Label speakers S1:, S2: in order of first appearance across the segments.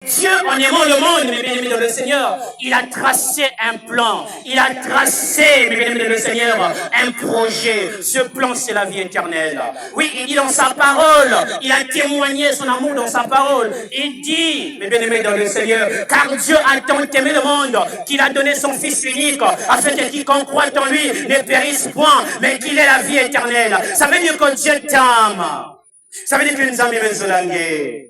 S1: Dieu, en aimant le monde, mes bien-aimés dans le Seigneur, il a tracé un plan. Il a tracé, mes bien-aimés dans le Seigneur, un projet. Ce plan, c'est la vie éternelle. Oui, il dit dans sa parole, il a témoigné son amour dans sa parole. Il dit, mes bien-aimés dans le Seigneur, car Dieu a tant aimé le monde qu'il a donné son Fils unique, afin que quiconque croit en lui ne périsse point, mais qu'il ait la vie éternelle. Ça veut dire que Dieu t'aime. Ça veut dire que nous aimons les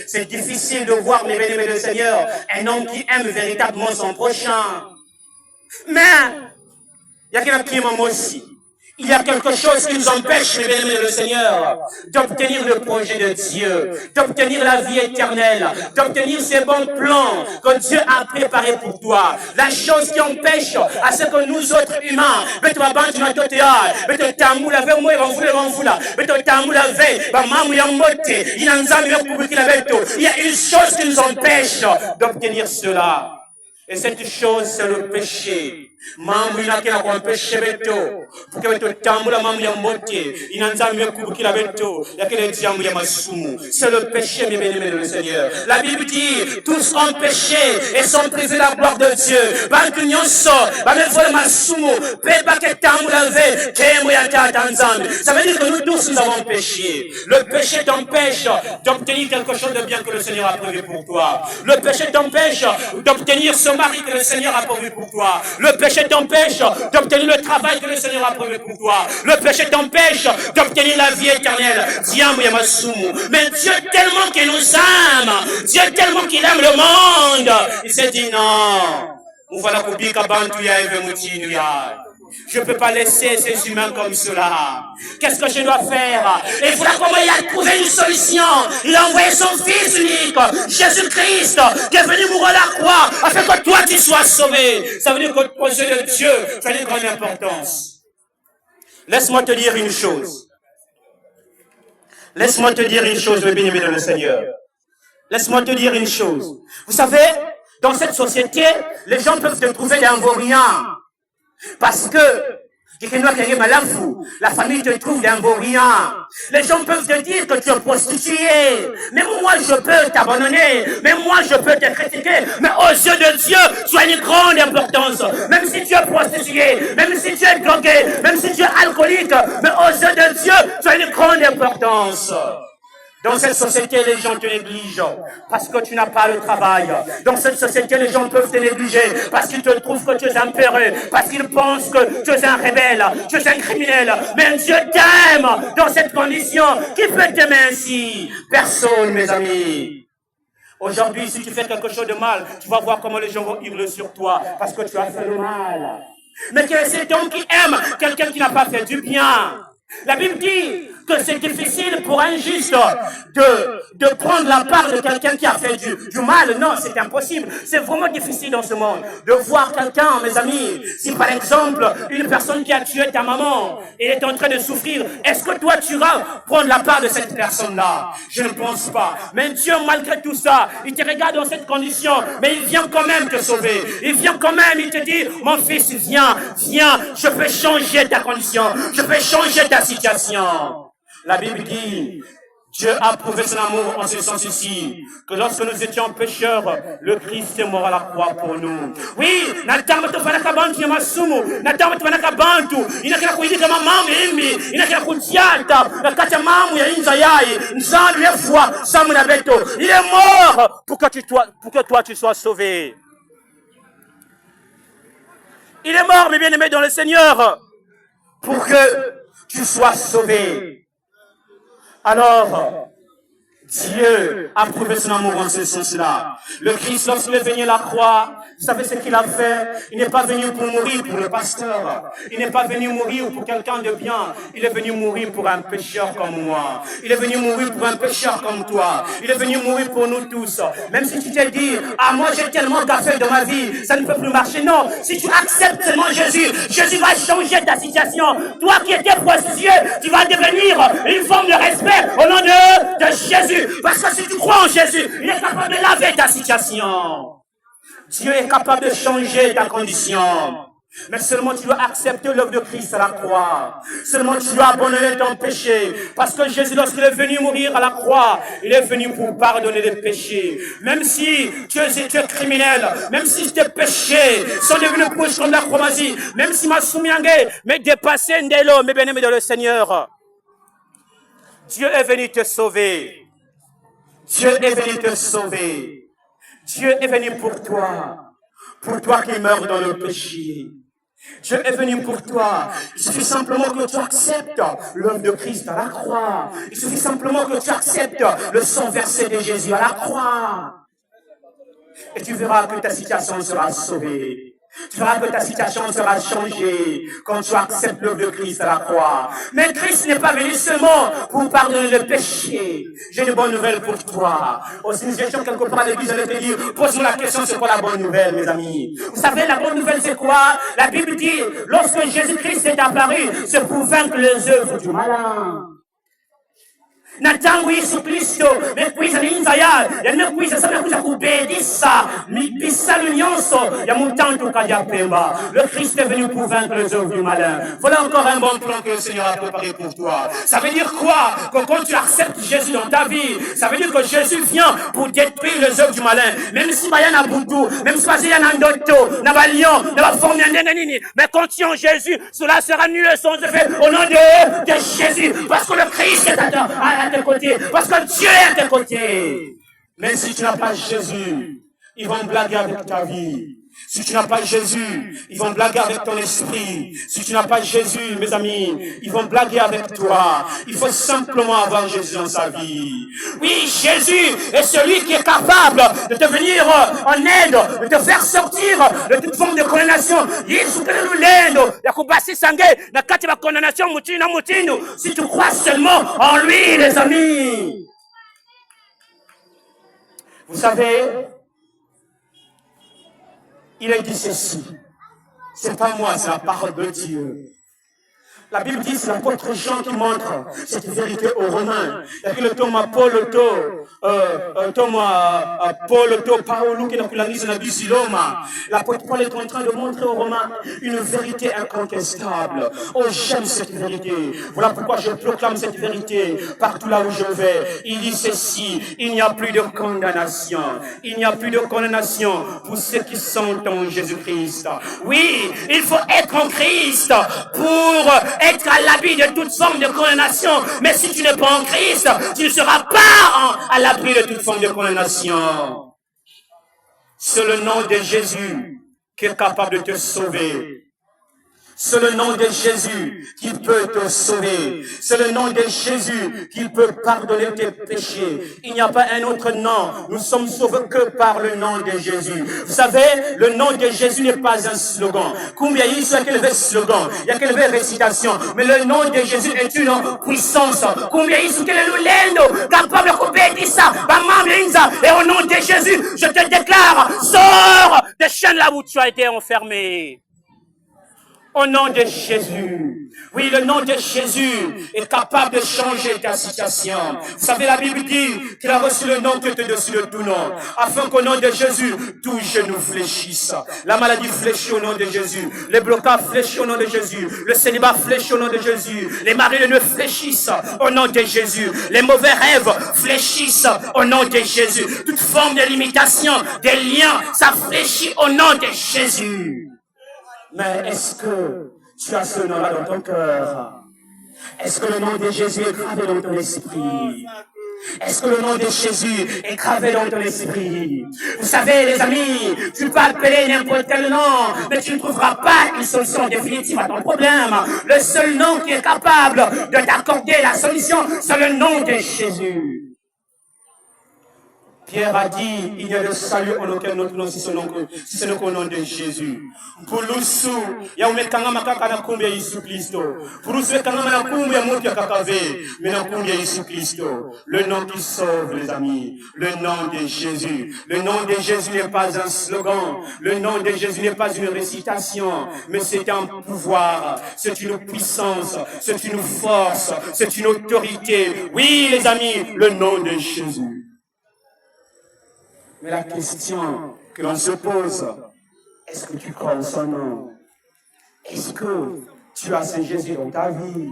S1: c'est difficile de voir, mes bien-aimés le Seigneur, un homme qui aime véritablement son prochain. Mais, il y a quelqu'un qui m'aime aussi. Il y a quelque chose qui nous empêche, mes bien-aimés le Seigneur, d'obtenir le projet de Dieu, d'obtenir la vie éternelle, d'obtenir ces bons plans que Dieu a préparés pour toi. La chose qui empêche à ce que nous autres humains, il y a une chose qui nous empêche d'obtenir cela. Et cette chose, c'est le péché. Mambo inakena kwa mpeshe beto puke beto tambula mambo ya mbote inanza mekubukila beto yakele jambo ya masumu. C'est le péché, mes bien-aimés de le Seigneur. La Bible dit tous ont péché et sont privés de la gloire de Dieu. Bantu nyonso bamevole masumu pe bake tambula ve kemo ya tata nzambe. Ça veut dire que nous tous nous avons péché. Le péché t'empêche d'obtenir quelque chose de bien que le Seigneur a prévu pour toi. Le péché t'empêche d'obtenir ce mari que le Seigneur a prévu pour toi. Le péché t'empêche d'obtenir le travail que le Seigneur a prévu pour toi. Le péché t'empêche d'obtenir la vie éternelle. Mais Dieu tellement qu'il nous aime, Dieu tellement qu'il aime le monde, il s'est dit non. Je ne peux pas laisser ces humains comme cela. Qu'est-ce que je dois faire? Et voilà comment il a trouvé une solution. Il a envoyé son Fils unique, Jésus-Christ, qui est venu mourir à la croix, afin que toi tu sois sauvé. Ça veut dire que le projet de Dieu, ça a une grande importance. Laisse-moi te dire une chose. Laisse-moi te dire une chose, le bien-aimé de le Seigneur. Laisse-moi te dire une chose. Vous savez, dans cette société, les gens peuvent te trouver d'un vaurien. Parce que, la famille te trouve d'un vaurien. Les gens peuvent te dire que tu es prostitué. Mais moi, je peux t'abandonner. Mais moi, je peux te critiquer. Mais aux yeux de Dieu, tu as une grande importance. Même si tu es prostitué, même si tu es drogué, même si tu es alcoolique, mais aux yeux de Dieu, tu as une grande importance. Dans cette société, les gens te négligent parce que tu n'as pas le travail. Dans cette société, les gens peuvent te négliger parce qu'ils te trouvent que tu es un peureux, parce qu'ils pensent que tu es un rebelle, tu es un criminel. Mais Dieu t'aime dans cette condition. Qui peut t'aimer ainsi? Personne, mes amis. Aujourd'hui, si tu fais quelque chose de mal, tu vas voir comment les gens vont hurler sur toi parce que tu as fait le mal. Mais quel est cet homme qui aime quelqu'un qui n'a pas fait du bien? La Bible dit que c'est difficile pour un juste de prendre la part de quelqu'un qui a fait du mal. Non, c'est impossible. C'est vraiment difficile dans ce monde de voir quelqu'un, mes amis. Si par exemple, une personne qui a tué ta maman et est en train de souffrir, est-ce que toi tu vas prendre la part de cette personne-là? Je ne pense pas. Mais Dieu, malgré tout ça, il te regarde dans cette condition, mais il vient quand même te sauver. Il vient quand même, il te dit, mon fils, viens, je peux changer ta condition. Je peux changer ta situation. La Bible dit, Dieu a prouvé son amour en ce sens ici, que lorsque nous étions pécheurs, le Christ est mort à la croix pour nous. Oui, natama tufanaka bantu ya masumu, natama tufanaka bantu, inakila kuidika mamamu imi, inakila kujiata, nakata mamu ya inza yai, nzanu ya foi, samu na beto. Il est mort pour que toi tu sois sauvé. Il est mort, mes bien-aimés dans le Seigneur, pour que tu sois sauvé. Alors, Dieu a prouvé son amour en ce sens-là. Le Christ, lorsqu'il est venu à la croix, vous savez ce qu'il a fait? Il n'est pas venu pour mourir pour le pasteur. Il n'est pas venu mourir pour quelqu'un de bien. Il est venu mourir pour un pécheur comme moi. Il est venu mourir pour un pécheur comme toi. Il est venu mourir pour nous tous. Même si tu te dis, ah, moi j'ai tellement d'affaires dans ma vie, ça ne peut plus marcher. Non, si tu acceptes seulement Jésus, Jésus va changer ta situation. Toi qui étais prostitué, tu vas devenir une forme de respect au nom de Jésus. Parce que si tu crois en Jésus, il est capable de laver ta situation. Dieu est capable de changer ta condition. Mais seulement tu dois accepter l'œuvre de Christ à la croix. Seulement tu dois abandonner ton péché. Parce que Jésus, lorsqu'il est venu mourir à la croix, il est venu pour pardonner les péchés. Même si tu es criminel, même si tes péchés sont devenus proches comme la chromasie, même si ma soumiangé m'est dépassé ndelo, mes bien-aimés dans le Seigneur, Dieu est venu te sauver. Dieu est venu te sauver. Dieu est venu pour toi qui meurs dans le péché. Dieu est venu pour toi. Il suffit simplement que tu acceptes l'œuvre de Christ à la croix. Il suffit simplement que tu acceptes le sang versé de Jésus à la croix. Et tu verras que ta situation sera sauvée. Tu verras que ta situation sera changée quand tu acceptes l'œuvre de Christ à la croix. Mais Christ n'est pas venu seulement pour pardonner le péché. J'ai une bonne nouvelle pour toi. Aussi, nous étions quelque part à l'église, j'allais te dire, pose-moi la question, c'est quoi la bonne nouvelle, mes amis? Vous savez, la bonne nouvelle, c'est quoi? La Bible dit, lorsque Jésus-Christ est apparu, c'est pour vaincre les œuvres du malin. Natangu Yesu Kristo mekuiza ninzaya yamekuiza sana kuja kubedisa mipisa nyonso ya mutantu kaja pemba. Le Christ est venu pour vaincre les œuvres du malin. Voilà encore un bon plan que le Seigneur a préparé pour toi. Ça veut dire quoi? Que quand tu acceptes Jésus dans ta vie, ça veut dire que Jésus vient pour détruire les œuvres du malin. Même si bayana butu, même si bayana ndoto, na balion, na forme nini, mais quand tu es en Jésus, cela sera nul sans effet au nom de Jésus, parce que le Christ est à tes côtés, parce que Dieu est à tes côtés. Mais si tu n'as pas Jésus, ils vont blaguer avec ta vie. Si tu n'as pas Jésus, ils vont blaguer avec ton esprit. Si tu n'as pas Jésus, mes amis, ils vont blaguer avec toi. Il faut simplement avoir Jésus dans sa vie. Oui, Jésus est celui qui est capable de te venir en aide, de te faire sortir de toute forme de condamnation. Si tu crois seulement en lui, les amis. Vous savez, il a dit ceci. C'est pas moi, c'est la parole de Dieu. La Bible dit, c'est l'apôtre Jean qui montre cette vérité aux Romains. Il y a que le Thomas Paul, Paolo, qui n'a plus la mise dans Bisiloma. L'apôtre Paul est en train de montrer aux Romains une vérité incontestable. Oh, j'aime cette vérité. Voilà pourquoi je proclame cette vérité partout là où je vais. Il dit ceci, il n'y a plus de condamnation. Il n'y a plus de condamnation pour ceux qui sont en Jésus-Christ. Oui, il faut être en Christ pour être à l'abri de toute forme de condamnation. Mais si tu n'es pas en Christ, tu ne seras pas à l'abri de toute forme de condamnation. C'est le nom de Jésus qui est capable de te sauver. C'est le nom de Jésus qui peut te sauver. C'est le nom de Jésus qui peut pardonner tes péchés. Il n'y a pas un autre nom. Nous sommes sauvés que par le nom de Jésus. Vous savez, le nom de Jésus n'est pas un slogan. Combien il y a quel slogan, il y a quelle récitation. Mais le nom de Jésus est une puissance. Combien il y a quel capable de couper ça. Et au nom de Jésus, je te déclare, sors des chaînes là où tu as été enfermé. Au nom de Jésus. Oui, le nom de Jésus est capable de changer ta situation. Vous savez, la Bible dit qu'il a reçu le nom qui est au-dessus de tout nom. Afin qu'au nom de Jésus, tous genoux fléchissent. La maladie fléchit au nom de Jésus. Les blocages fléchissent au nom de Jésus. Le célibat fléchit au nom de Jésus. Les maris de nœuds fléchissent au nom de Jésus. Les mauvais rêves fléchissent au nom de Jésus. Toute forme de limitation, des liens, ça fléchit au nom de Jésus. Mais est-ce que tu as ce nom-là dans ton cœur? Est-ce que le nom de Jésus est gravé dans ton esprit? Est-ce que le nom de Jésus est gravé dans ton esprit? Vous savez, les amis, tu peux appeler n'importe quel nom, mais tu ne trouveras pas une solution définitive à ton problème. Le seul nom qui est capable de t'accorder la solution, c'est le nom de Jésus. Pierre a dit, il n'y a de salut en aucun autre nom si ce n'est qu'au nom de Jésus. Pour nous, il y a un kangama kakana kumbia Yesu Christo. Pour nous, c'est kangama na kumbia mutia kakave, mais na kumbia Yesu Christo. Le nom qui sauve, les amis. Le nom de Jésus. Le nom de Jésus n'est pas un slogan. Le nom de Jésus n'est pas une récitation, mais c'est un pouvoir. C'est une puissance. C'est une force. C'est une autorité. Oui, les amis, le nom de Jésus. Mais la question que l'on se pose, est-ce que tu crois en son nom? Est-ce que tu as ce Jésus dans ta vie?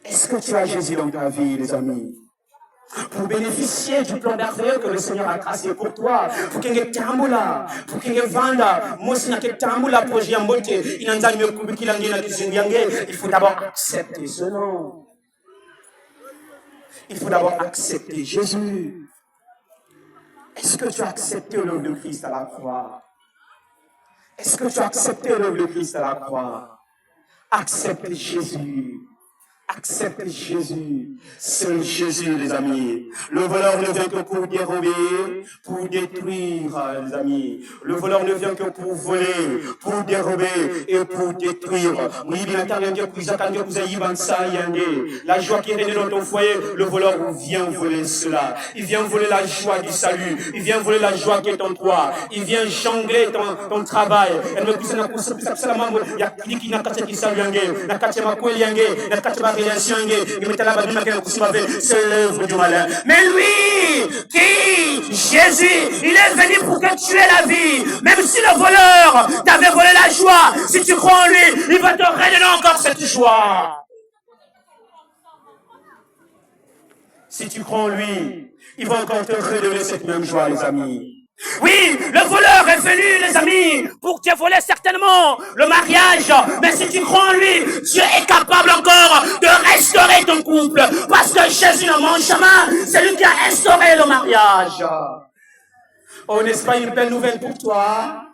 S1: Est-ce que tu as Jésus dans ta vie, les amis? Pour bénéficier du plan merveilleux que le Seigneur a tracé pour toi, pour qu'il y ait tambula, pour qu'il y ait vanda, moi si n'a que tambula pour Jiambote, il faut d'abord accepter ce nom. Il faut d'abord accepter Jésus. Est-ce que tu as accepté l'œuvre de Christ à la croix? Est-ce que tu as accepté l'œuvre de Christ à la croix? Accepte Jésus. Accepte Jésus. Seul Jésus, les amis. Le voleur ne vient que pour dérober, pour détruire, les amis. Le voleur ne vient que pour voler, pour dérober et pour détruire. La joie qui est régnée dans ton foyer, le voleur vient voler cela. Il vient voler la joie du salut. Il vient voler la joie qui est en toi. Il vient jongler ton travail. C'est l'œuvre du malin. Mais lui, qui, Jésus, il est venu pour que tu aies la vie. Même si le voleur t'avait volé la joie, si tu crois en lui, il va te redonner encore cette joie. Si tu crois en lui, il va encore te redonner cette même joie, les amis. Oui, le voleur est venu, les amis, pour te voler certainement le mariage. Mais si tu crois en lui, Dieu est capable encore de restaurer ton couple. Parce que Jésus, dans mon chemin, c'est lui qui a restauré le mariage. Oh, n'est-ce pas une belle nouvelle pour toi?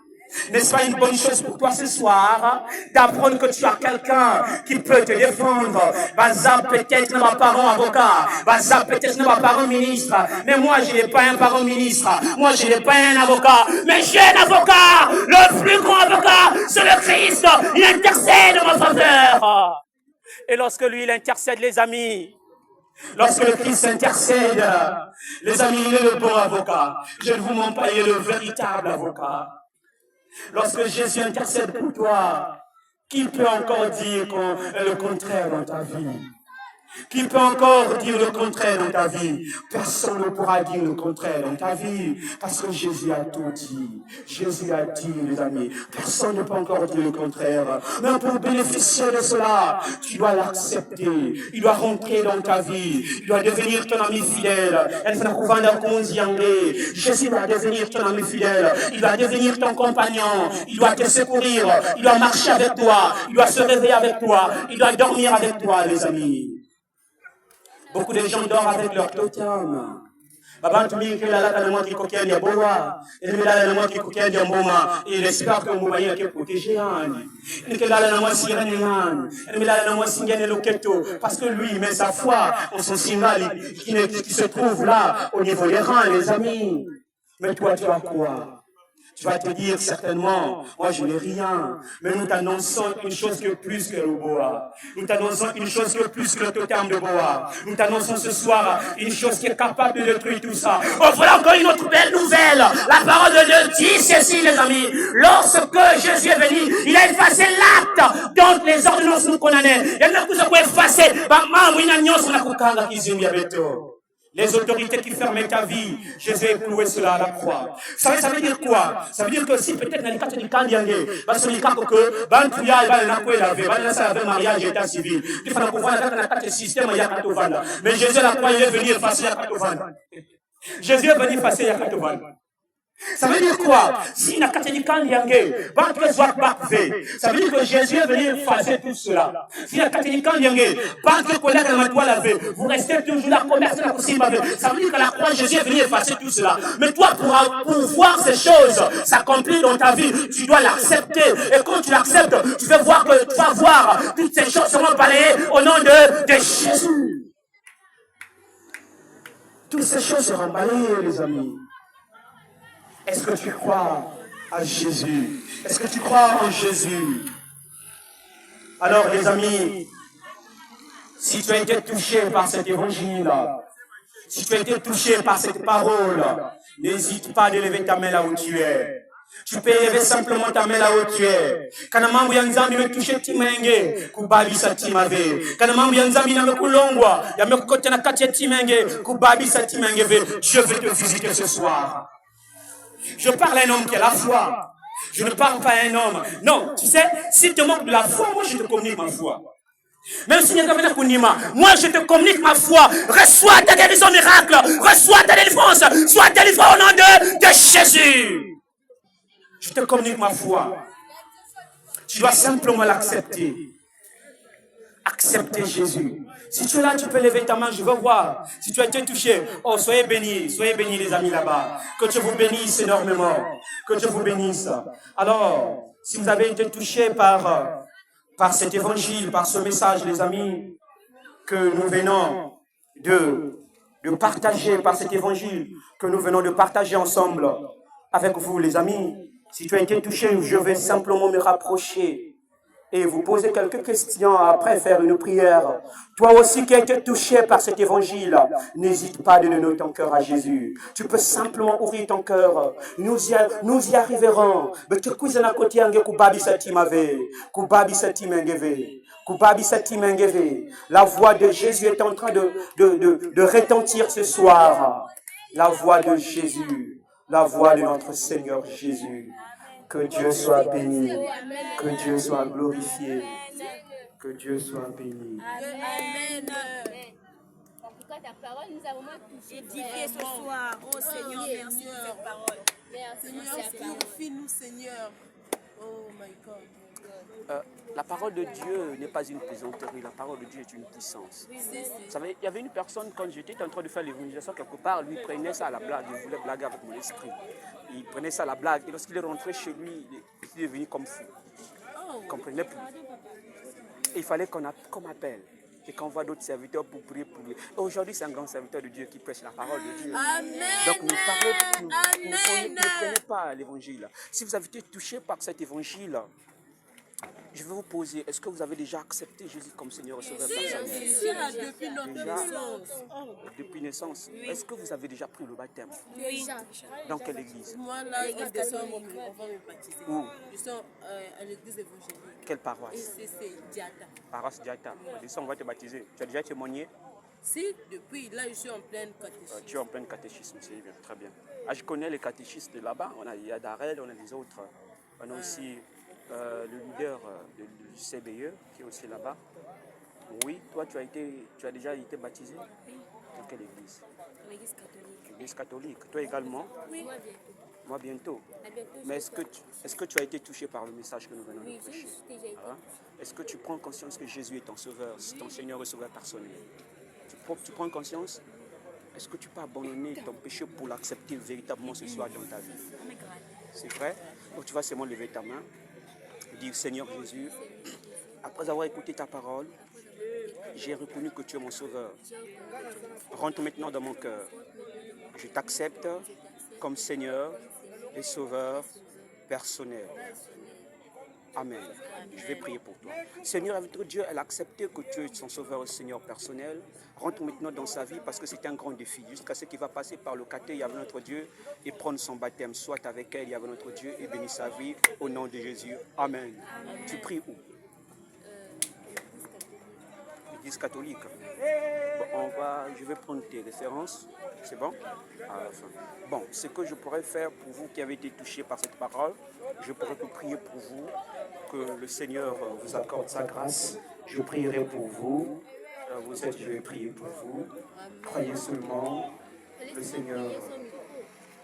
S1: N'est-ce pas une bonne chose pour toi ce soir d'apprendre que tu as quelqu'un qui peut te défendre? Baza peut-être n'est pas parent avocat, Baza peut-être n'est pas parent ministre, mais moi je n'ai pas un parent ministre, moi je n'ai pas un avocat, mais j'ai un avocat, le plus grand avocat, c'est le Christ, il intercède en ma faveur. Et lorsque lui il intercède, les amis, lorsque le Christ intercède, les amis, il est le bon avocat. Je ne vous mens pas, il est le véritable avocat. Lorsque Jésus intercède pour toi, qui peut encore dire le contraire dans ta vie? Qui peut encore dire le contraire dans ta vie? Personne ne pourra dire le contraire dans ta vie, parce que Jésus a tout dit. Jésus a dit, les amis, personne ne peut encore dire le contraire. Mais pour bénéficier de cela, tu dois l'accepter. Il doit rentrer dans ta vie. Il doit devenir ton ami fidèle. Jésus doit devenir ton ami fidèle. Il doit devenir ton compagnon. Il doit te secourir. Il doit marcher avec toi. Il doit se réveiller avec toi. Il doit dormir avec toi, les amis. Beaucoup de gens dorment avec leur totem. Il espère que vous voyez est protégé. Parce que lui, il met sa foi en son signal qui se trouve là, au niveau des reins, les amis. Mais toi, tu as quoi? Tu vas te dire certainement, moi je n'ai rien, mais nous t'annonçons une chose que plus que le boa. Nous t'annonçons une chose que plus que le totem de boa. Nous t'annonçons ce soir une chose qui est capable de détruire tout ça. Oh, voilà encore une autre belle nouvelle. La parole de Dieu dit ceci, les amis. Lorsque Jésus est venu, il a effacé l'acte dont les ordonnances nous condamnaient. Il n'a pas effacé. Les autorités qui fermaient ta vie, Jésus a cloué cela à la croix. Ça veut dire quoi? Ça veut dire que si peut-être dans les cas de Kandiangé, parce que les cas que Bantouya et Balanakoué l'avaient, Balanasa avait mariage et état civil. Il faut qu'on voit dans le système il y a Katovanda. Mais Jésus à la croix, il est venu effacer à Katovanda. Jésus est venu effacer à Katovanda. Ça veut dire quoi? Si na katenikan yangé, ça veut dire que Jésus est venu effacer tout cela. Si na katenikan yangé, vous restez toujours la commerce la possible. Ça veut dire que la croix Jésus est venu effacer tout cela. Mais toi, pour voir ces choses s'accomplir dans ta vie, tu dois l'accepter. Et quand tu l'acceptes, tu vas voir que tu vas voir toutes ces choses seront balayées au nom de Jésus. Toutes ces choses seront balayées, les amis. Est-ce que tu crois à Jésus? Est-ce que tu crois en Jésus? Alors, les amis, si tu as été touché par cet évangile, si tu as été touché par cette parole, n'hésite pas à lever ta main là où tu es. Tu peux lever simplement ta main là où tu es. Kana mambo ya nzambi imetouché timenge kubabisa timave. Kana mambo ya nzambi yamekulongwa yamekukota na kati ya timenge kubabisa timenge. Dieu veut te visiter ce soir. Je parle à un homme qui a la foi. Je ne parle pas à un homme. Non, tu sais, s'il te manque de la foi, moi je te communique ma foi. Même si moi je te communique ma foi. Reçois ta guérison miracle. Reçois ta délivrance. Sois délivré au nom de Jésus. Je te communique ma foi. Tu dois simplement l'accepter. Accepter Jésus. Si tu es là, tu peux lever ta main, je veux voir. Si tu as été touché, oh, soyez bénis les amis là-bas. Que Dieu vous bénisse énormément. Que Dieu vous bénisse. Alors, si vous avez été touché par cet évangile, par ce message, les amis, que nous venons de partager, par cet évangile, que nous venons de partager ensemble avec vous, les amis, si tu as été touché, je vais simplement me rapprocher et vous poser quelques questions, après faire une prière. Toi aussi qui as été touché par cet évangile, n'hésite pas de donner ton cœur à Jésus. Tu peux simplement ouvrir ton cœur. Nous y arriverons. La voix de Jésus est en train de retentir ce soir. La voix de Jésus. La voix de notre Seigneur Jésus. Que Dieu soit béni, que Dieu soit glorifié, que Dieu soit béni.
S2: Amen. En tout cas, ta parole nous a vraiment édifié ce soir. Oh Seigneur, merci pour cette parole. Seigneur, purifie-nous, Seigneur. Oh my God.
S3: La parole de Dieu n'est pas une plaisanterie, la parole de Dieu est une puissance. Vous savez, il y avait une personne, quand j'étais en train de faire l'évangélisation quelque part, lui prenait ça à la blague, il voulait blaguer avec mon esprit. Il prenait ça à la blague, et lorsqu'il est rentré chez lui, il est devenu comme fou. Il ne comprenait plus. Et il fallait qu'on appelle et qu'on voit d'autres serviteurs pour prier pour lui. Aujourd'hui, c'est un grand serviteur de Dieu qui prêche la parole de Dieu.
S2: Amen.
S3: Donc ne prenez pas l'évangile. Si vous avez été touché par cet évangile, je vais vous poser, est-ce que vous avez déjà accepté Jésus comme Seigneur et Sauveur personnel?
S2: Depuis notre naissance.
S3: Depuis naissance. Est-ce que vous avez déjà pris le baptême?
S2: Oui.
S3: Dans quelle église?
S2: Moi, là, en décembre, on va me baptiser.
S3: Où?
S2: Je suis à l'église évangélique.
S3: Quelle paroisse?
S2: C'est Diata.
S3: Paroisse Diata. On va te baptiser. Tu as déjà témoigné?
S2: Si, depuis, là, je suis en pleine catéchisme.
S3: Tu es en pleine catéchisme, c'est bien, très bien. Ah, je connais les catéchistes de là-bas. Il y a Darel, on a les autres. On a aussi le leader du CBE qui est aussi là-bas. Oui, toi, tu as déjà été baptisé?
S2: Oui.
S3: Dans quelle église?
S2: L'église catholique.
S3: L'église catholique. Toi également?
S2: Oui.
S3: Moi bientôt. Mais est-ce que tu as été touché par le message que nous venons de prêcher? Est-ce que tu prends conscience que Jésus est ton sauveur, ton Seigneur et Sauveur personnel? Tu prends conscience? Est-ce que tu peux abandonner ton péché pour l'accepter véritablement ce soir dans ta vie? C'est vrai? Donc tu vas seulement lever ta main, dire Seigneur Jésus, après avoir écouté ta parole, j'ai reconnu que tu es mon sauveur. Rentre maintenant dans mon cœur. Je t'accepte comme Seigneur et Sauveur personnel. Amen. Je vais prier pour toi. Seigneur, avec Dieu, elle a accepté que tu es son Sauveur et Seigneur personnel. Rentre maintenant dans sa vie parce que c'est un grand défi. Jusqu'à ce qu'il va passer par le caté, avec notre Dieu, et prendre son baptême. Soit avec elle, avec notre Dieu, et bénir sa vie au nom de Jésus. Amen. Tu pries où? L'église catholique. Bon, je vais prendre tes références. C'est bon? À la fin. Bon, ce que je pourrais faire pour vous qui avez été touchés par cette parole, je pourrais vous prier pour vous, que le Seigneur vous accorde sa grâce. Je prierai pour vous. Vous êtes, je vais prier pour vous. Croyez seulement, le Seigneur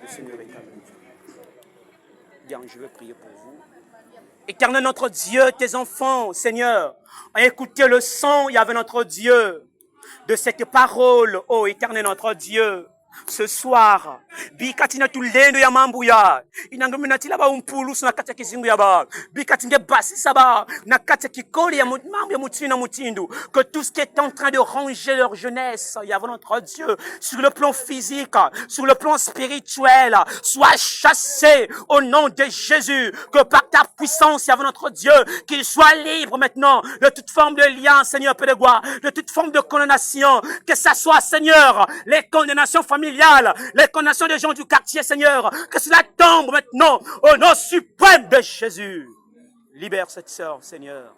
S3: est avec vous. Bien, je vais prier pour vous. Éternel notre Dieu, tes enfants, Seigneur, ont écouté le son, il y avait notre Dieu, de cette parole, ô éternel notre Dieu. Ce soir, bikatina tulendo ya mambo ya inangomina tilaba umpulusu na kati ya kizingu ya ba bikatinge basi saba na kati ya kikoli ya mambo ya mutina mutindu, que tout ce qui est en train de ranger leur jeunesse, il y a notre Dieu, sur le plan physique, sur le plan spirituel, soit chassé au nom de Jésus, que par ta puissance, il y a notre Dieu, qu'il soit libre maintenant de toute forme de lien, Seigneur Père de gloire, de toute forme de condamnation, que ça soit, Seigneur, les condamnations familiales, les condamnations des gens du quartier, Seigneur, que cela tombe maintenant au nom suprême de Jésus. Libère cette sœur, Seigneur,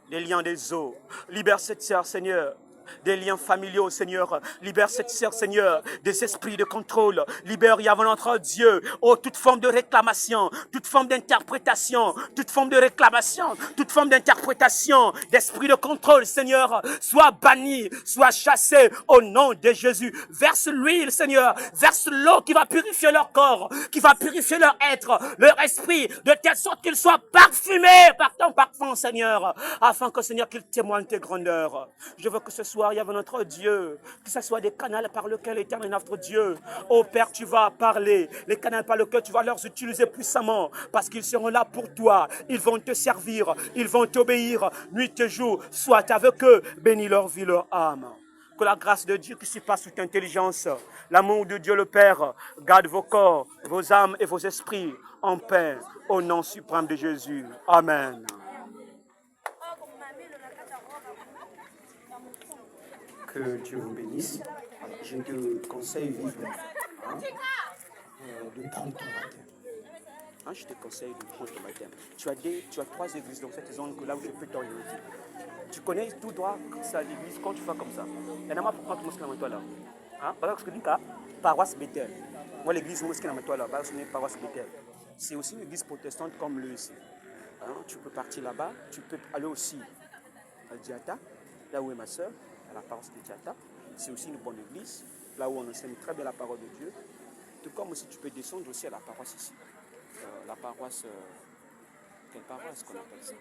S3: les liens des os. Libère cette sœur, Seigneur, des liens familiaux, Seigneur. Libère cette sœur, Seigneur, des esprits de contrôle. Libère, Yahweh notre Dieu, oh, toute forme de réclamation, toute forme d'interprétation, toute forme de réclamation, toute forme d'interprétation, d'esprit de contrôle, Seigneur, soit banni, soit chassé au nom de Jésus. Verse l'huile, Seigneur, verse l'eau qui va purifier leur corps, qui va purifier leur être, leur esprit, de telle sorte qu'ils soient parfumés par ton parfum, Seigneur, afin que, Seigneur, qu'ils témoignent tes grandeurs. Je veux que ce soir, il y avait notre Dieu, que ce soit des canaux par lesquels, éternel notre Dieu, ô Père, tu vas parler, les canaux par lesquels tu vas leur utiliser puissamment, parce qu'ils seront là pour toi, ils vont te servir, ils vont t'obéir, nuit et jour, soit avec eux, bénis leur vie, leur âme. Que la grâce de Dieu qui surpasse toute intelligence, l'amour de Dieu le Père, garde vos corps, vos âmes et vos esprits en paix, au nom suprême de Jésus. Amen. Que Dieu vous bénisse. Je te conseille vivement de prendre ton baptême. Je te conseille de prendre ton baptême. Tu as 3 églises dans cette zone là où je peux t'orienter. Tu connais tout droit ça l'église quand tu fais comme ça. Il y en a marre pour prendre mosquée dans toi là. Parce que paroisse Bethel. Moi l'église mosquée dans toi là, paroisse Bethel. C'est aussi une église protestante comme le ici. Tu peux partir là-bas. Tu peux aller aussi à Diata, là où est ma soeur, à la paroisse de Diata. C'est aussi une bonne église, là où on enseigne très bien la parole de Dieu. Tout comme aussi tu peux descendre aussi à la paroisse ici. La paroisse, quelle paroisse qu'on appelle ça?